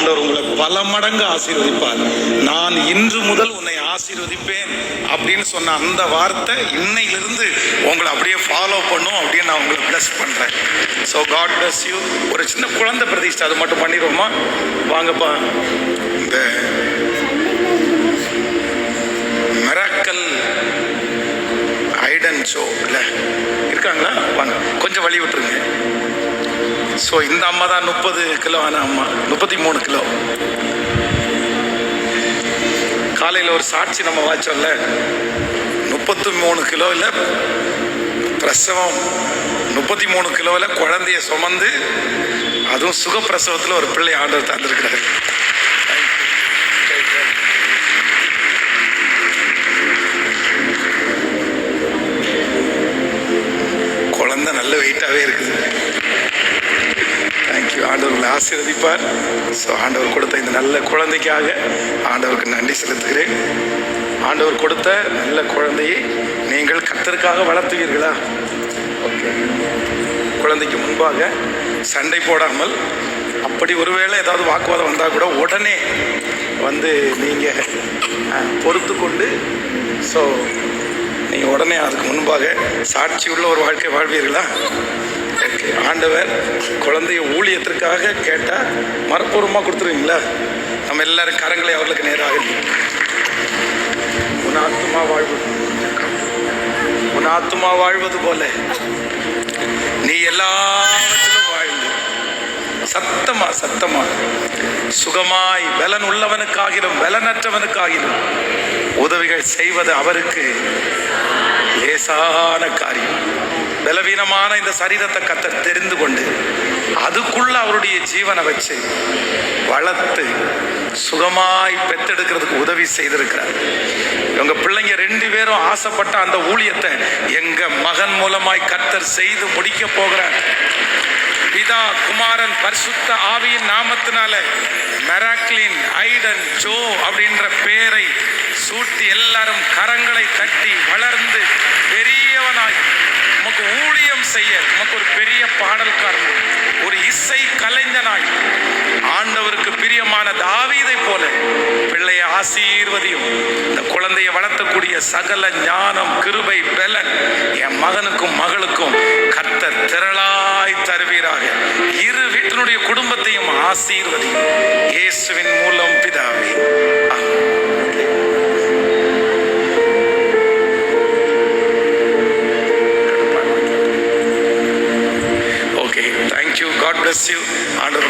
ஆண்டவர் உங்களை பல மடங்கு ஆசீர்வதிப்பார். நான் இன்று முதல் உன்னை ஆசீர்வதிப்பேன் அப்படின்னு சொன்ன அந்த வார்த்தை இன்னையிலிருந்து உங்களை அப்படியே ஃபாலோ பண்ணும் அப்படின்னு நான் உங்களை பிளஸ் பண்றேன். So God bless you. ஒரு சின்ன குழந்தை பிரதிஷ்டை அது மட்டும் பண்ணிடுவோமா? வாங்கப்பா. இந்த மிராக்கல் ஐடன் ஷோ இல்லை இருக்காங்களா? வாங்க, கொஞ்சம் வழி விட்டுருங்க. ஸோ இந்த அம்மா தான் 30 கிலோ ஆன அம்மா, 33 கிலோ. காலையில் ஒரு சாட்சி நம்ம வாச்சோம்ல, 33 கிலோவில் பிரசவம், 33 கிலோவில் குழந்தைய சுமந்து, அதுவும் சுகப்பிரசவத்தில் ஒரு பிள்ளை ஆண்டவர் தந்திருக்கிறார். குழந்தை நல்ல வெயிட்டாகவே இருக்குது. தேங்க்யூ. ஆண்டவர்களை ஆசீர்வதிப்பார். ஸோ ஆண்டவர் கொடுத்த இந்த நல்ல குழந்தைக்காக ஆண்டவருக்கு நன்றி செலுத்துகிறேன். ஆண்டவர் கொடுத்த நல்ல குழந்தையை நீங்கள் கர்த்தருக்காக வளர்த்துவீர்களா? ஓகே. குழந்தைக்கு முன்பாக சண்டை போடாமல், அப்படி ஒருவேளை ஏதாவது வாக்குவாதம் வந்தால் கூட உடனே வந்து நீங்கள் பொறுத்து கொண்டு, ஸோ நீங்கள் உடனே அதுக்கு முன்பாக சாட்சி உள்ள ஒரு வாழ்க்கை வாழ்வீர்களா? ஆண்டவர் குழந்தைய ஊழியத்திற்காக கேட்டால் மனப்பூர்வமாக கொடுத்துருவீங்களா? நம்ம எல்லாரும் கரங்களை அவர்களுக்கு நேராக. உன் ஆத்துமா வாழ்வது போல நீ எல்லாவற்றிலும் வாழ்ந்து சத்தமா சுகமாய் பலன் உள்ளவனுக்காகிலும் பலனற்றவனுக்காகிலும் உதவிகள் செய்வது அவருக்கு லேசான காரியம். பலவீனமான இந்த சரீரத்தை கர்த்தர் தெரிந்து கொண்டு அதுக்குள்ள அவருடைய ஜீவனை வச்சு வளர்த்து சுகமாய் பெத்தெடுக்கிறதுக்கு உதவி செய்திருக்கிறார். உங்க பிள்ளைங்க 2 பேரும் ஆசைப்பட்ட அந்த ஊழியத்தை எங்க மகன் மூலமாய் கர்த்தர் செய்து முடிக்க போகிறார். பிதா, குமாரன், பரிசுத்த ஆவியின் நாமத்தினால மிராக்கிளின் ஐடன் ஜோ அப்படின்ற பேரை சூட்டி எல்லாரும் கரங்களை தட்டி வளர்ந்து பெரியவனாய் உமக்கு ஊழியம் செய்ய, உமக்கு ஒரு பெரிய பாடல்காரன், ஒரு இசை கலைஞனாய், ஆண்டவருக்கு பிரியமான தாவீதை போல பிள்ளையை ஆசீர்வதியும். இந்த குழந்தையை வளர்த்தக்கூடிய சகல ஞானம், கிருபை, பலன் என் மகனுக்கும் மகளுக்கும் கர்த்தர் திரளாய் தருவீராக. இரு வீட்டினுடைய குடும்பத்தையும் ஆசீர்வதியும். இயேசுவின் மூலம் பிதாவே. Okay, thank you. God bless you. ஆண்டவர்